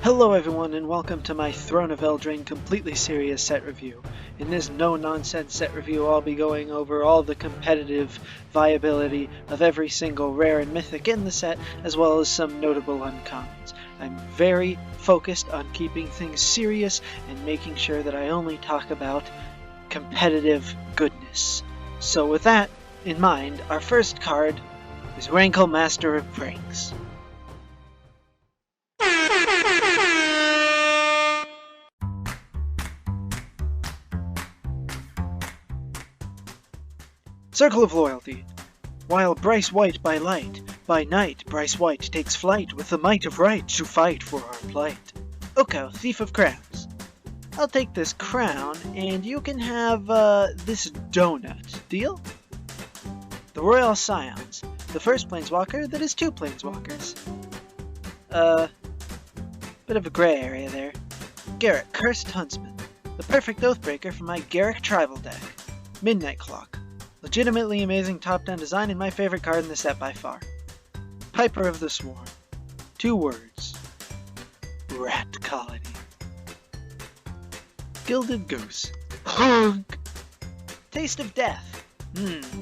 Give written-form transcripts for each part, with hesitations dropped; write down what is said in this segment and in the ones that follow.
Hello everyone and welcome to my Throne of Eldraine completely serious set review. In this no-nonsense set review I'll be going over all the competitive viability of every single rare and mythic in the set, as well as some notable uncommons. I'm very focused on keeping things serious and making sure that I only talk about competitive goodness. So with that in mind, our first card is Rankle Master of Pranks. Circle of Loyalty. While Bryce White by light, by night Bryce White takes flight with the might of right to fight for our plight. Oko, Thief of Crowns. I'll take this crown, and you can have, this donut. Deal? The Royal Scions. The first Planeswalker that is two Planeswalkers. Bit of a gray area there. Garrett, Cursed Huntsman. The perfect Oathbreaker for my Garrick Tribal deck. Midnight Clock. Legitimately amazing top-down design and my favorite card in the set by far. Piper of the Swarm. 2 words. Rat Colony. Gilded Goose. Honk! Taste of Death.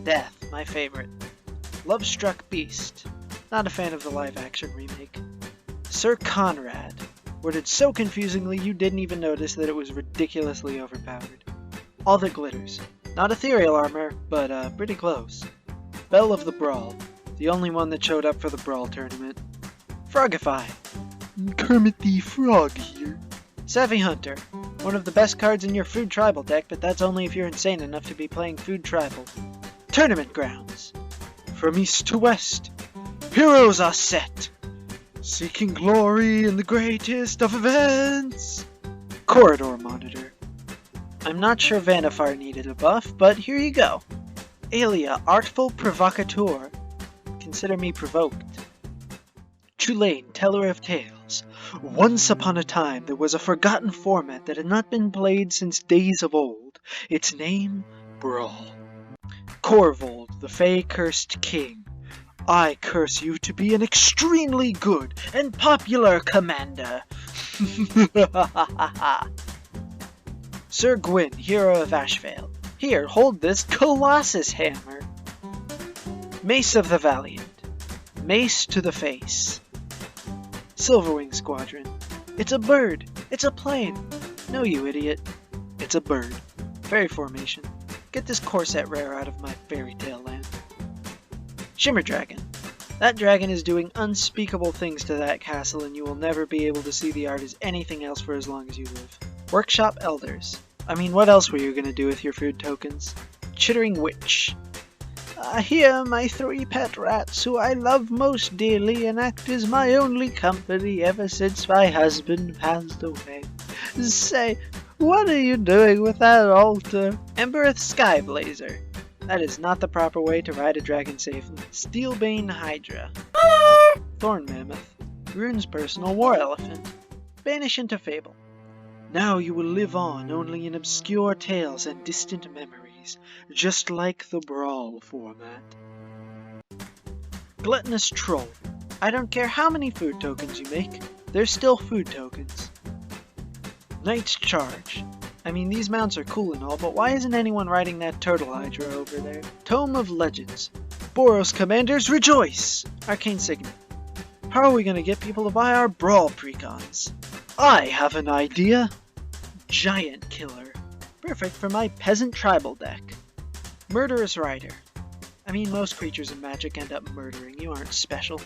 Death, my favorite. Love-Struck Beast. Not a fan of the live-action remake. Sir Conrad. Worded so confusingly you didn't even notice that it was ridiculously overpowered. All That Glitters. Not ethereal armor, but pretty close. Belle of the Brawl. The only one that showed up for the Brawl tournament. Frogify. Kermit the Frog here. Savvy Hunter. One of the best cards in your Food Tribal deck, but that's only if you're insane enough to be playing Food Tribal. Tournament Grounds. From east to west, heroes are set, seeking glory in the greatest of events. Corridor Monitor. I'm not sure Vanifar needed a buff, but here you go. Alia, Artful Provocateur. Consider me provoked. Tulane, Teller of Tales. Once upon a time there was a forgotten format that had not been played since days of old. Its name, Brawl. Corvold, the Fey-Cursed King. I curse you to be an extremely good and popular commander. Sir Gwyn, Hero of Ashvale. Here, hold this Colossus Hammer. Mace of the Valiant. Mace to the face. Silverwing Squadron. It's a bird. It's a plane. No, you idiot. It's a bird. Fairy Formation. Get this Corset rare out of my fairy tale land. Shimmer Dragon. That dragon is doing unspeakable things to that castle, and you will never be able to see the art as anything else for as long as you live. Workshop Elders. I mean, what else were you going to do with your food tokens? Chittering Witch. Here my 3 pet rats, who I love most dearly and act as my only company ever since my husband passed away. Say, what are you doing with that altar? Embereth Skyblazer. That is not the proper way to ride a dragon safely. Steelbane Hydra. Thorn Mammoth. Rune's personal war elephant. Banish into Fable. Now you will live on only in obscure tales and distant memories, just like the Brawl format. Gluttonous Troll. I don't care how many food tokens you make, they're still food tokens. Knight's Charge. I mean, these mounts are cool and all, but why isn't anyone riding that Turtle Hydra over there? Tome of Legends. Boros Commanders, rejoice! Arcane Signet. How are we going to get people to buy our Brawl precons? I have an idea! Giant Killer. Perfect for my Peasant Tribal deck. Murderous Rider. I mean, most creatures in Magic end up murdering. You aren't special.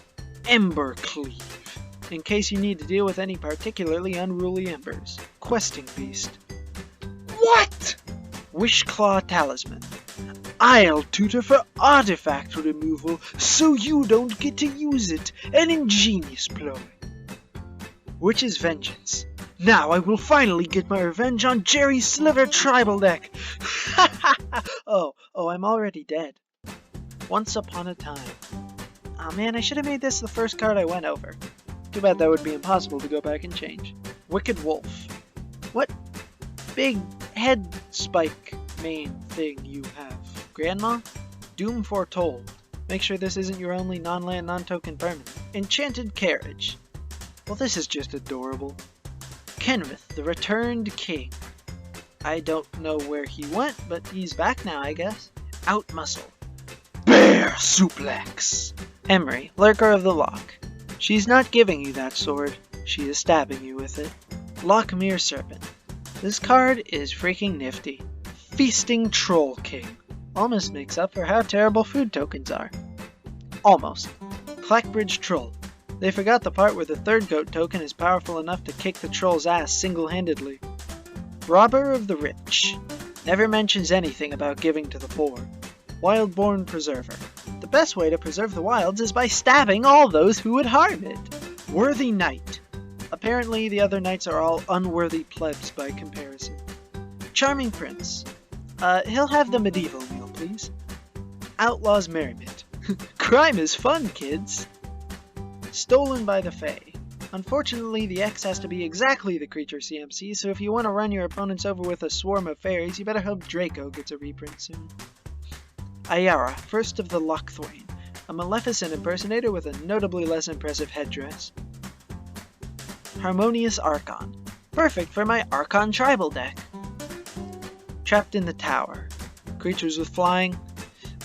Ember Cleave. In case you need to deal with any particularly unruly embers. Questing Beast. What? Wishclaw Talisman. I'll tutor for artifact removal so you don't get to use it. An ingenious ploy. Witch's Vengeance. Now I will finally get my revenge on Jerry's Sliver Tribal deck. Oh, I'm already dead. Once Upon a Time. Aw man, I should have made this the first card I went over. Too bad that would be impossible to go back and change. Wicked Wolf. What big head spike mane thing you have? Grandma? Doom Foretold. Make sure this isn't your only non-land, non-token permanent. Enchanted Carriage. Well, this is just adorable. Kenrith, the returned king. I don't know where he went, but he's back now, I guess. Outmuscle. Bear suplex. Emery, lurker of the lock. She's not giving you that sword. She is stabbing you with it. Lockmere Serpent. This card is freaking nifty. Feasting Troll King. Almost makes up for how terrible food tokens are. Almost. Clackbridge Troll. They forgot the part where the third goat token is powerful enough to kick the troll's ass single-handedly. Robber of the Rich. Never mentions anything about giving to the poor. Wildborn Preserver. The best way to preserve the wilds is by stabbing all those who would harm it. Worthy Knight. Apparently the other knights are all unworthy plebs by comparison. Charming Prince. He'll have the medieval meal, please. Outlaw's Merriment. Crime is fun, kids. Stolen by the Fae. Unfortunately, the X has to be exactly the creature CMC, so if you want to run your opponents over with a swarm of fairies, you better hope Draco gets a reprint soon. Ayara, first of the Lockthwain, a Maleficent impersonator with a notably less impressive headdress. Harmonious Archon, perfect for my Archon tribal deck. Trapped in the Tower, creatures with flying.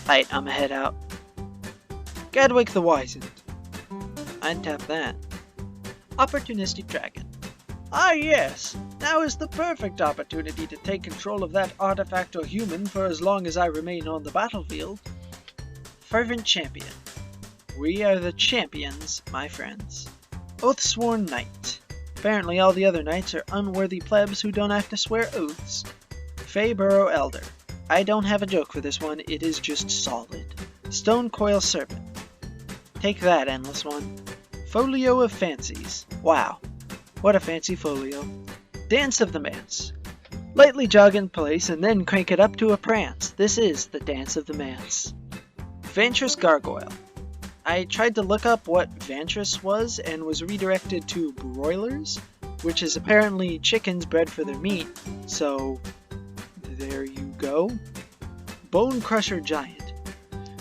Right, I'ma head out. Gadwick the Wizened, I'd tap that. Opportunistic Dragon. Ah yes, now is the perfect opportunity to take control of that artifact or human for as long as I remain on the battlefield. Fervent Champion. We are the champions, my friends. Oathsworn Knight. Apparently all the other knights are unworthy plebs who don't have to swear oaths. Feyburrow Elder. I don't have a joke for this one, it is just solid. Stone Coil Serpent. Take that, Endless One. Folio of Fancies. Wow, what a fancy folio. Dance of the Manse. Lightly jog in place and then crank it up to a prance. This is the Dance of the Manse. Vantress Gargoyle. I tried to look up what Vantress was and was redirected to broilers, which is apparently chickens bred for their meat, so there you go. Bone Crusher Giant.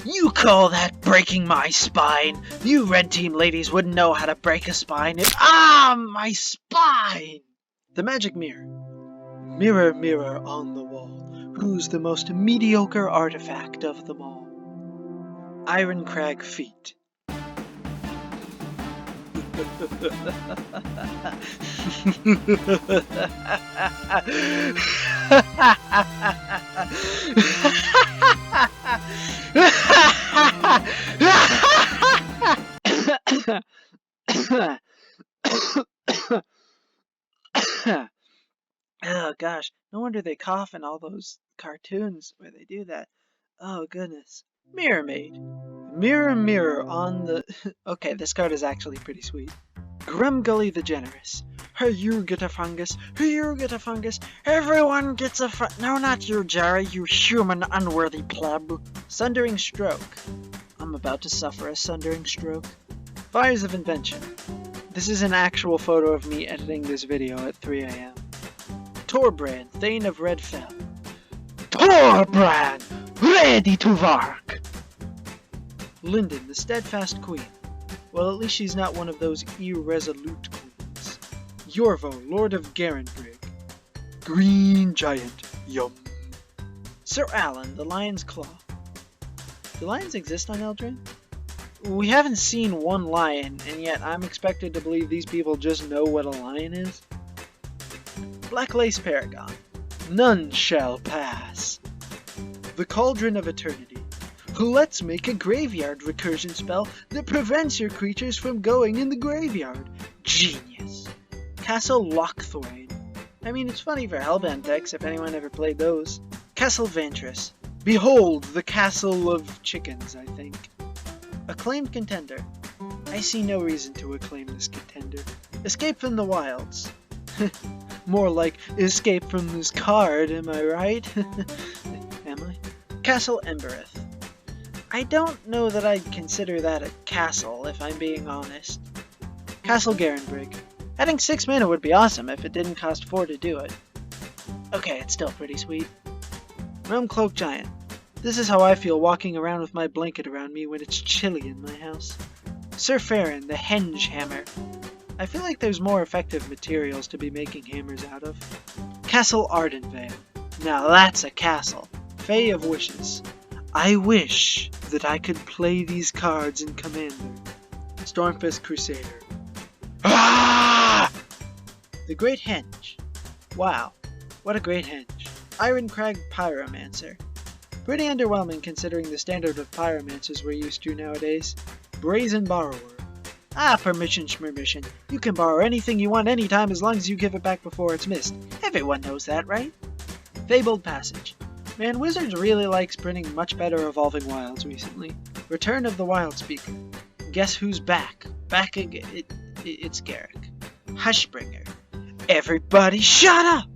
You call that breaking my spine? You red team ladies wouldn't know how to break a spine if— my spine! The Magic Mirror. Mirror, mirror on the wall, who's the most mediocre artifact of them all? Iron Crag Feet. Oh gosh, no wonder they cough in all those cartoons where they do that. Oh goodness. Mirror Maid. Mirror, mirror on the— okay, this card is actually pretty sweet. Grumgully the Generous. Hey, you get a fungus. Hey, you get a fungus. Everyone gets a No, not you, Jerry, you human unworthy pleb. Sundering Stroke. I'm about to suffer a sundering stroke. Fires of Invention. This is an actual photo of me editing this video at 3 a.m. Torbrand, Thane of Redfell. Torbrand, ready to work! Linden, the Steadfast Queen. Well, at least she's not one of those irresolute queens. Yorvo, Lord of Garenbrig. Green Giant, yum. Sir Alan, the Lion's Claw. Do lions exist on Eldraine? We haven't seen one lion, and yet I'm expected to believe these people just know what a lion is. Black Lace Paragon. None shall pass. The Cauldron of Eternity. Let's make a graveyard recursion spell that prevents your creatures from going in the graveyard. Genius. Castle Lockthwain. I mean, it's funny for Hellbent decks if anyone ever played those. Castle Vantress. Behold the Castle of Chickens, I think. Acclaimed Contender. I see no reason to acclaim this contender. Escape from the Wilds. More like escape from this card, am I right? Am I? Castle Embereth. I don't know that I'd consider that a castle, if I'm being honest. Castle Garenbrig. Adding 6 mana would be awesome if it didn't cost 4 to do it. Okay, it's still pretty sweet. Realm Cloak Giant. This is how I feel walking around with my blanket around me when it's chilly in my house. Sir Farron, the Henge Hammer. I feel like there's more effective materials to be making hammers out of. Castle Ardenvale. Now that's a castle. Fae of Wishes. I wish that I could play these cards in Commander. Stormfist Crusader. Ah! The Great Henge. Wow, what a great henge. Ironcrag Pyromancer. Pretty underwhelming considering the standard of pyromancers we're used to nowadays. Brazen Borrower. Permission schmermission. You can borrow anything you want anytime as long as you give it back before it's missed. Everyone knows that, right? Fabled Passage. Man, Wizards really likes printing much better Evolving Wilds recently. Return of the Wild Speaker. Guess who's back? Back again. It's Garrick. Hushbringer. Everybody shut up!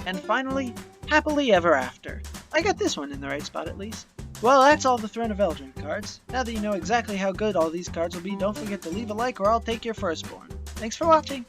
And finally, Happily Ever After. I got this one in the right spot at least. Well, that's all the Throne of Eldraine cards. Now that you know exactly how good all these cards will be, don't forget to leave a like or I'll take your firstborn. Thanks for watching!